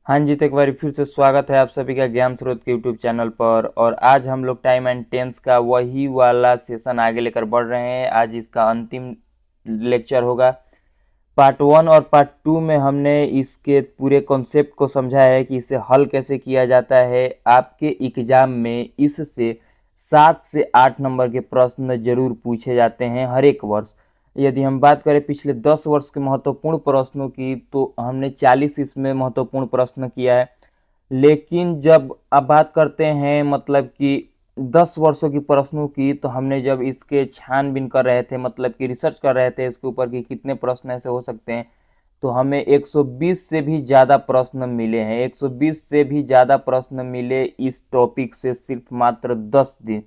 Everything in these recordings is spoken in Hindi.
हाँ जी, तो एक बार फिर से स्वागत है आप सभी का ज्ञान स्रोत के यूट्यूब चैनल पर। और आज हम लोग टाइम एंड टेंस का वही वाला सेशन आगे लेकर बढ़ रहे हैं। आज इसका अंतिम लेक्चर होगा। पार्ट 1 और पार्ट 2 में हमने इसके पूरे कॉन्सेप्ट को समझा है कि इसे हल कैसे किया जाता है। आपके एग्जाम में इससे 7 से 8 नंबर के प्रश्न जरूर पूछे जाते हैं हर एक वर्ष। यदि हम बात करें पिछले 10 वर्ष के महत्वपूर्ण प्रश्नों की, तो हमने 40 इसमें महत्वपूर्ण प्रश्न किया है। लेकिन जब अब बात करते हैं मतलब कि 10 वर्षों की प्रश्नों की, तो हमने जब इसके छानबीन कर रहे थे, मतलब कि रिसर्च कर रहे थे इसके ऊपर कि कितने प्रश्न ऐसे हो सकते हैं, तो हमें 120 से भी ज़्यादा प्रश्न मिले हैं। 120 से भी ज़्यादा प्रश्न मिले इस टॉपिक से सिर्फ मात्र 10 दिन,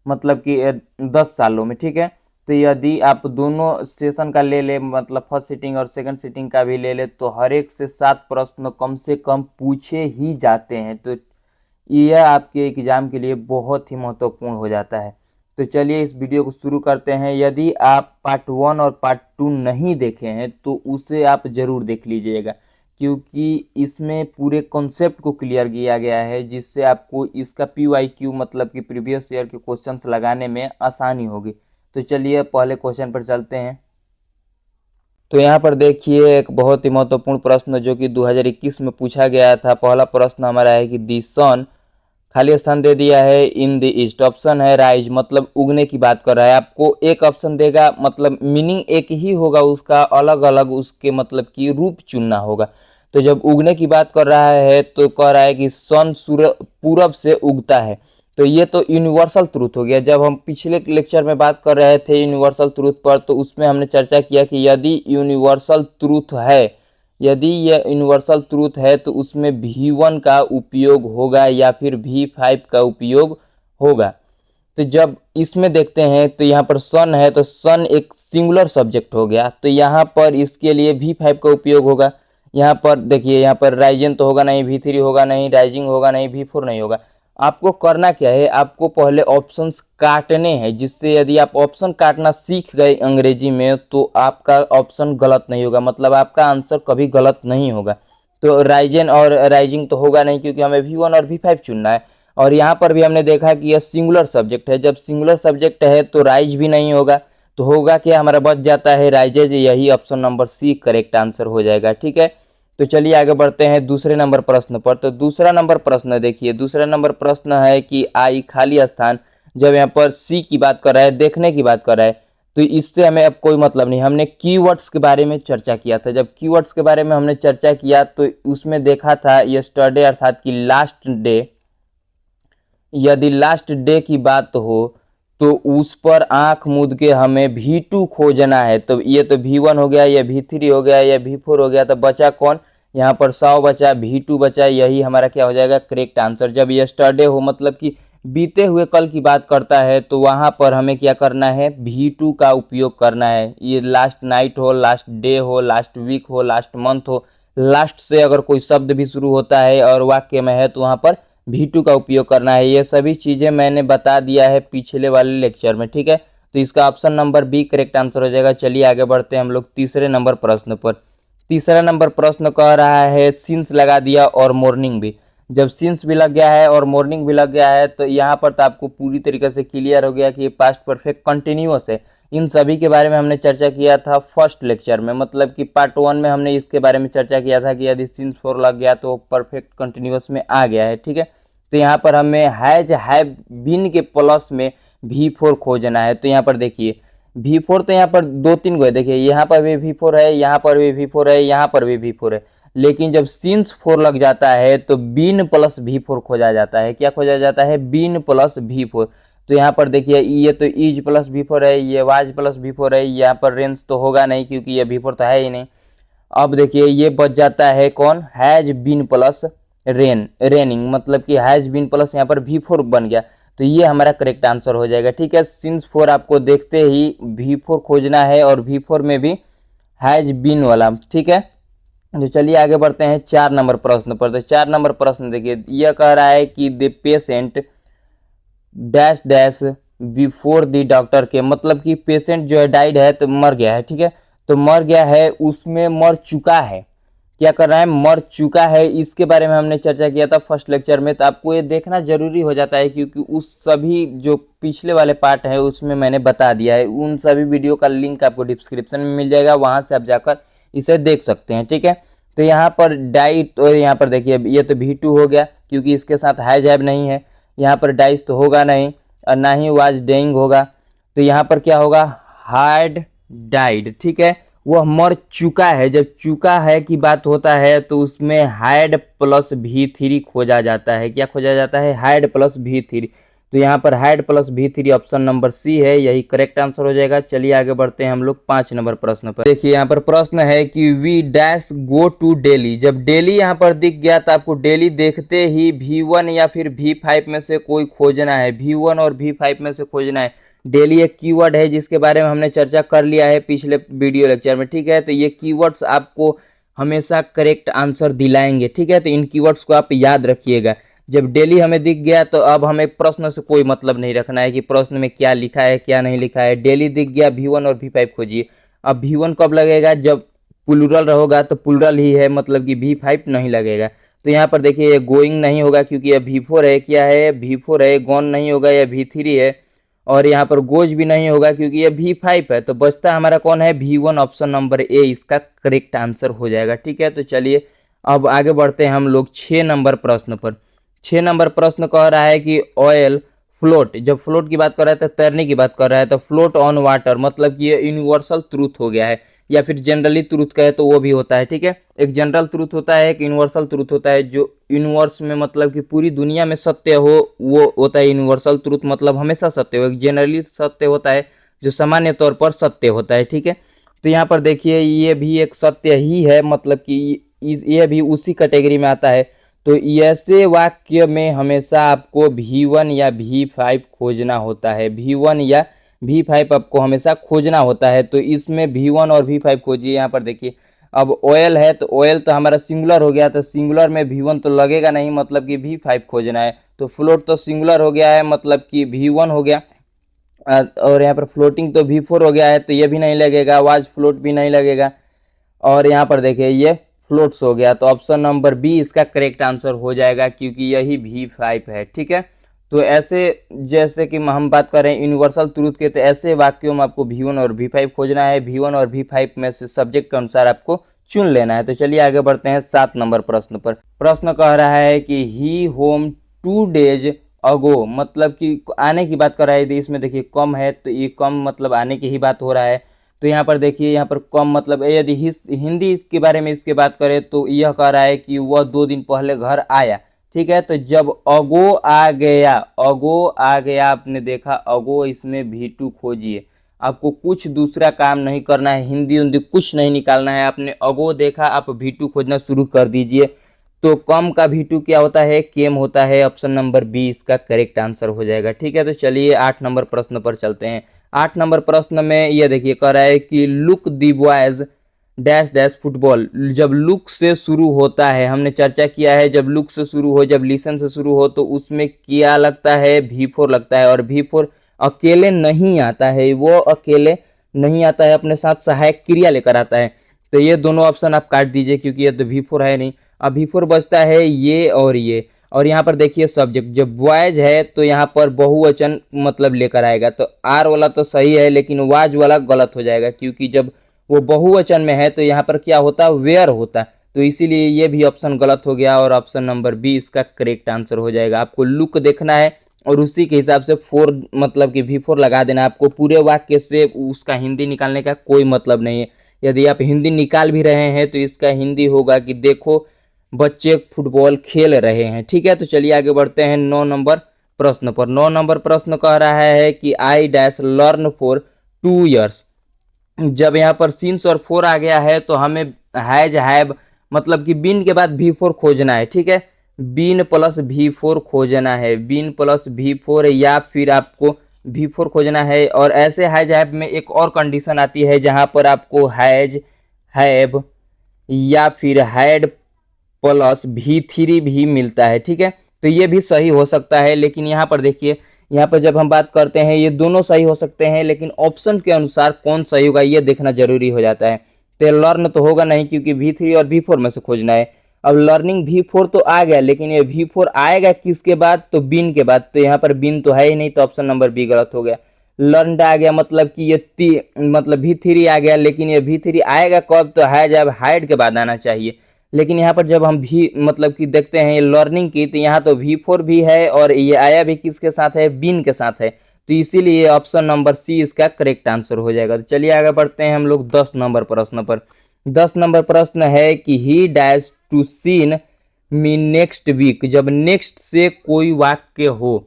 मतलब कि 10 सालों में। ठीक है, तो यदि आप दोनों सेशन का ले ले, मतलब फर्स्ट सीटिंग और सेकंड सीटिंग का भी ले ले, तो हर एक से 7 प्रश्न कम से कम पूछे ही जाते हैं। तो यह आपके एग्जाम के लिए बहुत ही महत्वपूर्ण हो जाता है। तो चलिए इस वीडियो को शुरू करते हैं। यदि आप पार्ट 1 और पार्ट 2 नहीं देखे हैं तो उसे आप ज़रूर देख लीजिएगा, क्योंकि इसमें पूरे कॉन्सेप्ट को क्लियर किया गया है, जिससे आपको इसका PYQ मतलब कि प्रीवियस ईयर के क्वेश्चंस लगाने में आसानी होगी। तो चलिए पहले क्वेश्चन पर चलते हैं। तो यहाँ पर देखिए एक बहुत ही महत्वपूर्ण प्रश्न जो कि 2021 में पूछा गया था। पहला प्रश्न हमारा है कि दी सन, खाली स्थान दे दिया है, इन द ईस्ट। ऑप्शन है राइज, मतलब उगने की बात कर रहा है। आपको एक ऑप्शन देगा, मतलब मीनिंग एक ही होगा, उसका अलग अलग उसके मतलब की रूप चुनना होगा। तो जब उगने की बात कर रहा है तो कह रहा है कि सन सूर्य पूरब से उगता है। तो ये तो यूनिवर्सल ट्रूथ हो गया। जब हम पिछले लेक्चर में बात कर रहे थे यूनिवर्सल ट्रूथ पर, तो उसमें हमने चर्चा किया कि यदि यूनिवर्सल ट्रूथ है, यदि यह यूनिवर्सल ट्रूथ है तो उसमें V1 का उपयोग होगा या फिर V5 का उपयोग होगा। तो जब इसमें देखते हैं तो यहाँ पर सन है, तो सन एक सिंगुलर सब्जेक्ट हो गया, तो यहाँ पर इसके लिए V5 का उपयोग होगा। यहाँ पर देखिए, यहाँ पर राइजन तो होगा नहीं, V3 होगा नहीं, राइजिंग होगा नहीं, V4 नहीं होगा। आपको करना क्या है, आपको पहले ऑप्शंस काटने हैं, जिससे यदि आप ऑप्शन काटना सीख गए अंग्रेजी में तो आपका ऑप्शन गलत नहीं होगा, मतलब आपका आंसर कभी गलत नहीं होगा। तो राइजन और राइजिंग तो होगा नहीं, क्योंकि हमें V1 और V5 चुनना है। और यहाँ पर भी हमने देखा कि यह सिंगुलर सब्जेक्ट है। जब सिंगुलर सब्जेक्ट है तो राइज भी नहीं होगा, तो होगा क्या, हमारा बच जाता है राइजेज। यही option number C correct answer हो जाएगा। ठीक है, तो चलिए आगे बढ़ते हैं दूसरे नंबर प्रश्न पर। तो दूसरा नंबर प्रश्न देखिए, दूसरा नंबर प्रश्न है कि आई खाली स्थान। जब यहाँ पर सी की बात कर रहा है, देखने की बात कर रहा है, तो इससे हमें अब कोई मतलब नहीं। हमने कीवर्ड्स के बारे में चर्चा किया था। जब कीवर्ड्स के बारे में हमने चर्चा किया तो उसमें देखा था यस्टरडे अर्थात कि लास्ट डे। यदि लास्ट डे की बात हो तो उस पर आंख मूंद के हमें V2 खोजना है। तो ये तो V1 हो गया, या V3 हो गया, या V4 हो गया, तो बचा कौन, यहाँ पर 100 बचा, V2 बचा। यही हमारा क्या हो जाएगा, करेक्ट आंसर। जब यस्टरडे हो मतलब कि बीते हुए कल की बात करता है, तो वहाँ पर हमें क्या करना है, V2 का उपयोग करना है। ये लास्ट नाइट हो, लास्ट डे हो, लास्ट वीक हो, लास्ट मंथ हो, लास्ट से अगर कोई शब्द भी शुरू होता है और वाक्य में है तो वहाँ पर V2 का उपयोग करना है। ये सभी चीज़ें मैंने बता दिया है पिछले वाले लेक्चर में। ठीक है, तो इसका option number B correct answer हो जाएगा। चलिए आगे बढ़ते हैं हम लोग तीसरे नंबर प्रश्न पर। तीसरा नंबर प्रश्न कह रहा है सिंस लगा दिया और मॉर्निंग भी। जब सिंस भी लग गया है और मॉर्निंग भी लग गया है तो यहाँ पर तो आपको पूरी तरीके से क्लियर हो गया कि ये पास्ट परफेक्ट कंटिन्यूअस है। इन सभी के बारे में हमने चर्चा किया था फर्स्ट लेक्चर में, मतलब कि पार्ट 1 में हमने इसके बारे में चर्चा किया था कि यदि सिंस 4 लग गया तो परफेक्ट कंटिन्यूअस में आ गया है। ठीक है, तो यहाँ पर हमें हैज हैव बीन के प्लस में V4 खोजना है। तो यहाँ पर देखिए V4 तो यहाँ पर 2-3 गो है। देखिए यहाँ पर भी V4 है, यहाँ पर भी V4 है, यहाँ पर भी V4 है। लेकिन जब सिंस 4 लग जाता है तो बीन प्लस V4 खोजा जाता है। क्या खोजा जाता है, बीन प्लस V4। तो यहाँ पर देखिए ये तो इज प्लस V4 है, ये वाज प्लस V4 है, यहाँ पर रेंज तो होगा नहीं क्योंकि ये V4 तो है ही नहीं। अब देखिए ये बच जाता है कौन, हैज बीन प्लस रेनिंग, मतलब कि हैज बीन प्लस यहाँ पर V4 बन गया। तो ये हमारा करेक्ट आंसर हो जाएगा। ठीक है, सिंस 4 आपको देखते ही V4 खोजना है और V4 में भी हैज बीन वाला। ठीक है, तो चलिए आगे बढ़ते हैं 4 नंबर प्रश्न पर। तो 4 नंबर प्रश्न देखिए, यह कह रहा है कि the patient dash dash before the doctor के, मतलब कि पेशेंट जो है डाइड है, तो मर गया है। ठीक है, तो मर गया है उसमें मर चुका है। क्या कर रहा है, मर चुका है। इसके बारे में हमने चर्चा किया था फर्स्ट लेक्चर में, तो आपको ये देखना जरूरी हो जाता है क्योंकि उस सभी जो पिछले वाले पार्ट है उसमें मैंने बता दिया है। उन सभी वीडियो का लिंक आपको डिस्क्रिप्शन में मिल जाएगा, वहाँ से आप जाकर इसे देख सकते हैं, ठीक है। तो यहाँ पर डाइट, और यहाँ पर देखिए ये तो V2 हो गया क्योंकि इसके साथ हैज हैव नहीं है। यहाँ पर डाइस तो होगा नहीं और ना ही वाज डेइंग होगा। तो यहाँ पर क्या होगा, हैड डाइड, ठीक है, वह मर चुका है। जब चुका है की बात होता है तो उसमें हैड प्लस V3 खोजा जाता है। क्या खोजा जाता है, हैड प्लस V3। तो यहाँ पर had plus V3 option number C है, यही करेक्ट आंसर हो जाएगा। चलिए आगे बढ़ते हैं हम लोग 5 नंबर प्रश्न पर। देखिए यहाँ पर प्रश्न है कि we dash go to daily. जब डेली यहाँ पर दिख गया तो आपको डेली देखते ही V1 या फिर V5 में से कोई खोजना है। V1 और V5 में से खोजना है। डेली एक कीवर्ड है जिसके बारे में हमने चर्चा कर लिया है पिछले वीडियो लेक्चर में, ठीक है। तो ये कीवर्ड्स आपको हमेशा करेक्ट आंसर दिलाएंगे, ठीक है। तो इन कीवर्ड्स को आप याद रखिएगा। जब डेली हमें दिख गया तो अब हमें प्रश्न से कोई मतलब नहीं रखना है कि प्रश्न में क्या लिखा है क्या नहीं लिखा है। डेली दिख गया, V1 और V5 खोजिए। अब V1 कब लगेगा, जब प्लूरल होगा तो प्लूरल ही है, मतलब कि V5 नहीं लगेगा। तो यहाँ पर देखिए ये गोइंग नहीं होगा क्योंकि ये V4 है। क्या है, V4 है। गॉन नहीं होगा, यह V3 है। और यहाँ पर गोज भी नहीं होगा क्योंकि ये V5 है। तो बचता हमारा कौन है, V1 ऑप्शन नंबर ए इसका करेक्ट आंसर हो जाएगा, ठीक है। तो चलिए अब आगे बढ़ते हैं हम लोग 6 नंबर प्रश्न पर। 6 नंबर प्रश्न कह रहा है कि ऑयल फ्लोट। जब फ्लोट की बात कर रहा है तो तैरने की बात कर रहा है, तो फ्लोट ऑन वाटर मतलब कि ये यूनिवर्सल ट्रूथ हो गया है, या फिर जनरली ट्रूथ कहे तो वो भी होता है, ठीक है। एक जनरल ट्रूथ होता है, एक यूनिवर्सल ट्रूथ होता है। जो यूनिवर्स में मतलब कि पूरी दुनिया में सत्य हो वो होता है यूनिवर्सल ट्रूथ, मतलब हमेशा सत्य हो। एक जनरली सत्य होता है जो सामान्य तौर पर सत्य होता है, ठीक है। तो यहाँ पर देखिए ये भी एक सत्य ही है, मतलब कि ये भी उसी कैटेगरी में आता है। तो ऐसे वाक्य में हमेशा आपको V1 या V5 खोजना होता है। V1 या V5 आपको हमेशा खोजना होता है। तो इसमें V1 और V5 खोजिए। यहाँ पर देखिए अब ऑयल है तो ऑयल तो हमारा सिंगुलर हो गया, तो सिंगुलर में V1 तो लगेगा नहीं, मतलब कि V5 खोजना है। तो फ्लोट तो सिंगुलर हो गया है, मतलब कि V1 हो गया। और यहाँ पर फ्लोटिंग तो V4 हो गया है, तो ये भी नहीं लगेगा। वाज फ्लोट भी नहीं लगेगा। और यहाँ पर देखिए ये फ्लोट्स हो गया। तो ऑप्शन नंबर बी इसका करेक्ट आंसर हो जाएगा क्योंकि यही V5 है, ठीक है। तो ऐसे जैसे कि हम बात कर रहे हैं यूनिवर्सल ट्रूथ के, तो ऐसे वाक्यों में आपको V1 और V5 खोजना है। V1 और V5 में से सब्जेक्ट के अनुसार आपको चुन लेना है। तो चलिए आगे बढ़ते हैं 7 नंबर प्रश्न पर। प्रश्न कह रहा है कि ही होम 2 डेज अगो, मतलब कि आने की बात कर रहा है। इसमें देखिए कम है, तो ये कम मतलब आने की ही बात हो रहा है। तो यहाँ पर देखिए यहाँ पर कम मतलब यदि हिंदी के बारे में इसके बात करें तो यह कह रहा है कि वह 2 दिन पहले घर आया, ठीक है। तो जब अगो आ गया, अगो आ गया आपने देखा अगो, इसमें V2 खोजिए। आपको कुछ दूसरा काम नहीं करना है, हिंदी उंदी कुछ नहीं निकालना है। आपने अगो देखा, आप V2 खोजना शुरू कर दीजिए। तो कम का V2 क्या होता है, केम होता है। ऑप्शन नंबर बी इसका करेक्ट आंसर हो जाएगा, ठीक है। तो चलिए 8 नंबर प्रश्न पर चलते हैं। 8 नंबर प्रश्न में ये देखिए कह रहा है कि लुक दी बॉयज डैश डैश फुटबॉल। जब लुक से शुरू होता है, हमने चर्चा किया है, जब लुक से शुरू हो, जब लिसन से शुरू हो, तो उसमें क्या लगता है, V4 लगता है। और V4 अकेले नहीं आता है, वो अकेले नहीं आता है, अपने साथ सहायक क्रिया लेकर आता है। तो ये दोनों ऑप्शन आप काट दीजिए क्योंकि ये तो V4 है नहीं। अब V4 बचता है ये और ये। और यहाँ पर देखिए सब्जेक्ट जब बॉयज है तो यहाँ पर बहुवचन मतलब लेकर आएगा। तो आर वाला तो सही है लेकिन वाज वाला गलत हो जाएगा क्योंकि जब वो बहुवचन में है तो यहाँ पर क्या होता, वेयर होता। तो इसीलिए ये भी ऑप्शन गलत हो गया और ऑप्शन नंबर बी इसका करेक्ट आंसर हो जाएगा। आपको लुक देखना है और उसी के हिसाब से 4 मतलब कि V4 लगा देना। आपको पूरे वाक्य से उसका हिंदी निकालने का कोई मतलब नहीं है। यदि आप हिंदी निकाल भी रहे हैं तो इसका हिंदी होगा कि देखो बच्चे फुटबॉल खेल रहे हैं, ठीक है। तो चलिए आगे बढ़ते हैं 9 नंबर प्रश्न पर। 9 नंबर प्रश्न कह रहा है कि I dash learn for 2 years. जब यहाँ पर सिंस और 4 आ गया है तो हमें हैज हैव मतलब कि बीन के बाद V4 खोजना है, ठीक है। बीन प्लस V4 खोजना है, बीन प्लस V4 या फिर आपको V4 खोजना है। और ऐसे हैज हैव में एक और कंडीशन आती है जहाँ पर आपको हैज हैव या फिर हैड प्लस V3 भी मिलता है, ठीक है। तो ये भी सही हो सकता है, लेकिन यहाँ पर देखिए यहाँ पर जब हम बात करते हैं ये दोनों सही हो सकते हैं, लेकिन ऑप्शन के अनुसार कौन सही होगा ये देखना जरूरी हो जाता है। तो लर्न तो होगा नहीं क्योंकि V3 और V4 में से खोजना है। अब लर्निंग V4 तो आ गया, लेकिन ये V4 आएगा किसके बाद, तो बिन के बाद। तो यहाँ पर बिन तो है ही नहीं, तो ऑप्शन नंबर बी गलत हो गया। लर्नड आ गया, मतलब कि ये मतलब V3 आ गया, लेकिन ये V3 आएगा कब, तो है जब हाइड के बाद आना चाहिए। लेकिन यहाँ पर जब हम भी मतलब कि देखते हैं लर्निंग की, तो यहाँ तो V4 भी है और ये आया भी किसके साथ है, बिन के साथ है। तो इसीलिए ऑप्शन नंबर सी इसका करेक्ट आंसर हो जाएगा। तो चलिए आगे बढ़ते हैं हम लोग 10 नंबर प्रश्न पर। 10 नंबर प्रश्न है कि he dash to seen me next week. जब नेक्स्ट से कोई वाक्य हो,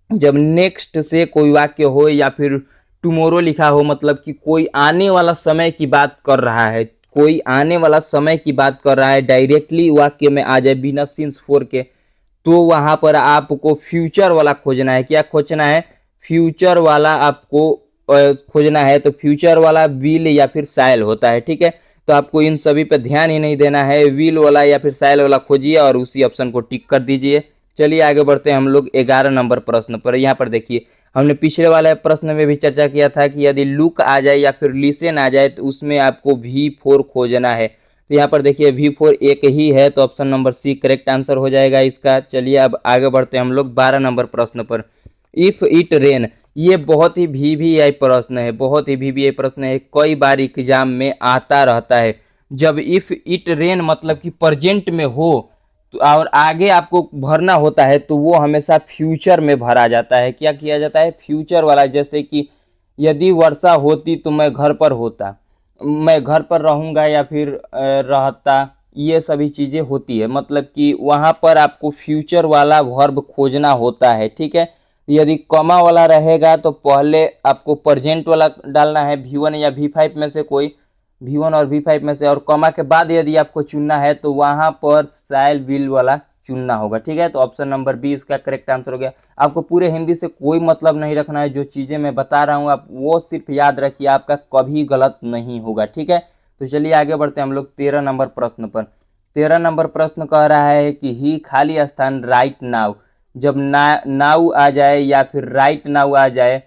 जब नेक्स्ट से कोई वाक्य हो या फिर टुमोरो लिखा हो, मतलब कि कोई आने वाला समय की बात कर रहा है, कोई आने वाला समय की बात कर रहा है, डायरेक्टली वाक्य में आ जाए बिना सिंस फोर के, तो वहां पर आपको फ्यूचर वाला खोजना है। क्या खोजना है, फ्यूचर वाला आपको खोजना है। तो फ्यूचर वाला विल या फिर साइल होता है, ठीक है। तो आपको इन सभी पे ध्यान ही नहीं देना है, विल वाला या फिर साइल वाला खोजिए और उसी ऑप्शन को टिक कर दीजिए। चलिए आगे बढ़ते हैं हम लोग 11 नंबर प्रश्न पर। यहाँ पर देखिए हमने पिछले वाले प्रश्न में भी चर्चा किया था कि यदि लुक आ जाए या फिर लिसन आ जाए तो उसमें आपको V4 खोजना है। तो यहाँ पर देखिए V4 एक ही है, तो option number C correct answer हो जाएगा इसका। चलिए अब आगे बढ़ते हैं हम लोग 12 नंबर प्रश्न पर। इफ इट रेन, ये बहुत ही VVI प्रश्न है, बहुत ही VVI प्रश्न है, कई बार एग्जाम में आता रहता है। जब इफ इट रेन मतलब कि प्रेजेंट में हो तो और आगे आपको भरना होता है, तो वो हमेशा फ्यूचर में भरा जाता है। क्या किया जाता है, फ्यूचर वाला। जैसे कि यदि वर्षा होती तो मैं घर पर होता, मैं घर पर रहूँगा या फिर रहता, ये सभी चीज़ें होती है। मतलब कि वहाँ पर आपको फ्यूचर वाला वर्ब खोजना होता है, ठीक है। यदि कॉमा वाला रहेगा तो पहले आपको प्रेजेंट वाला डालना है, V1 या V5 में से कोई, V1 और V5 में से, और कॉमा के बाद यदि आपको चुनना है तो वहाँ पर साइल विल वाला चुनना होगा, ठीक है। तो ऑप्शन नंबर बी इसका करेक्ट आंसर हो गया। आपको पूरे हिंदी से कोई मतलब नहीं रखना है, जो चीज़ें मैं बता रहा हूँ आप वो सिर्फ याद रखिए, आपका कभी गलत नहीं होगा, ठीक है। तो चलिए आगे बढ़ते हैं हम लोग 13 नंबर प्रश्न पर। 13 नंबर प्रश्न कह रहा है कि ही खाली स्थान राइट नाउ। जब नाउ आ जाए या फिर राइट नाउ आ जाए,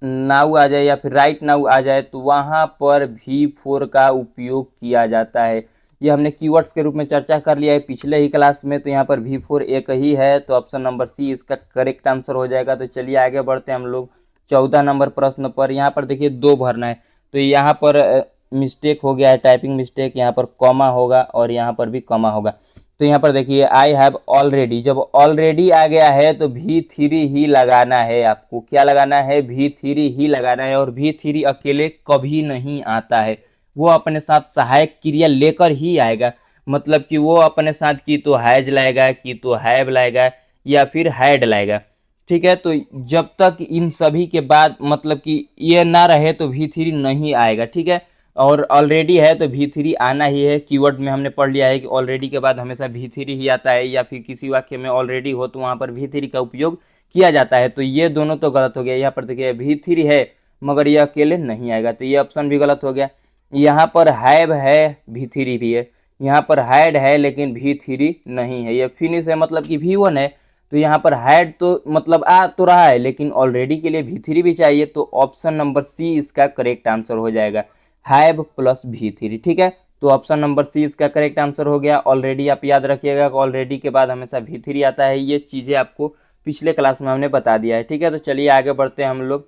नाउ आ जाए या फिर राइट नाउ आ जाए, तो वहाँ पर V4 का उपयोग किया जाता है। ये हमने कीवर्ड्स के रूप में चर्चा कर लिया है पिछले ही क्लास में। तो यहाँ पर V4 एक ही है, तो ऑप्शन नंबर सी इसका करेक्ट आंसर हो जाएगा। तो चलिए आगे बढ़ते हैं हम लोग 14 नंबर प्रश्न पर। यहाँ पर देखिए 2 भरना है, तो यहाँ पर मिस्टेक हो गया है, टाइपिंग मिस्टेक। यहाँ पर कॉमा होगा और यहाँ पर भी कॉमा होगा। तो यहाँ पर देखिए आई हैव ऑलरेडी, जब ऑलरेडी आ गया है तो V3 ही लगाना है आपको। क्या लगाना है, V3 ही लगाना है। और V3 अकेले कभी नहीं आता है, वो अपने साथ सहायक क्रिया लेकर ही आएगा। मतलब कि वो अपने साथ की तो हैज लाएगा, की तो हैव लाएगा या फिर हैड लाएगा, ठीक है। तो जब तक इन सभी के बाद मतलब कि ये ना रहे तो V3 नहीं आएगा, ठीक है। और ऑलरेडी है तो V3 आना ही है। कीवर्ड में हमने पढ़ लिया है कि ऑलरेडी के बाद हमेशा V3 ही आता है, या फिर किसी वाक्य में ऑलरेडी हो तो वहाँ पर V3 का उपयोग किया जाता है। तो ये दोनों तो गलत हो गया। यहाँ पर देखिए V3 है मगर ये अकेले नहीं आएगा, तो ये ऑप्शन भी गलत हो गया। यहाँ पर हैव है, V3 भी है। यहाँ पर हैड है लेकिन V3 नहीं है। ये फिनिश है मतलब कि V1 है, तो यहाँ पर हैड तो मतलब आ तो रहा है, लेकिन ऑलरेडी के लिए V3 भी चाहिए। तो ऑप्शन नंबर सी इसका करेक्ट आंसर हो जाएगा, हैव प्लस V3, ठीक है। तो ऑप्शन नंबर सी इसका करेक्ट आंसर हो गया। ऑलरेडी आप याद रखिएगा, ऑलरेडी के बाद हमेशा V3 आता है। ये चीज़ें आपको पिछले क्लास में हमने बता दिया है, ठीक है। तो चलिए आगे बढ़ते हैं हम लोग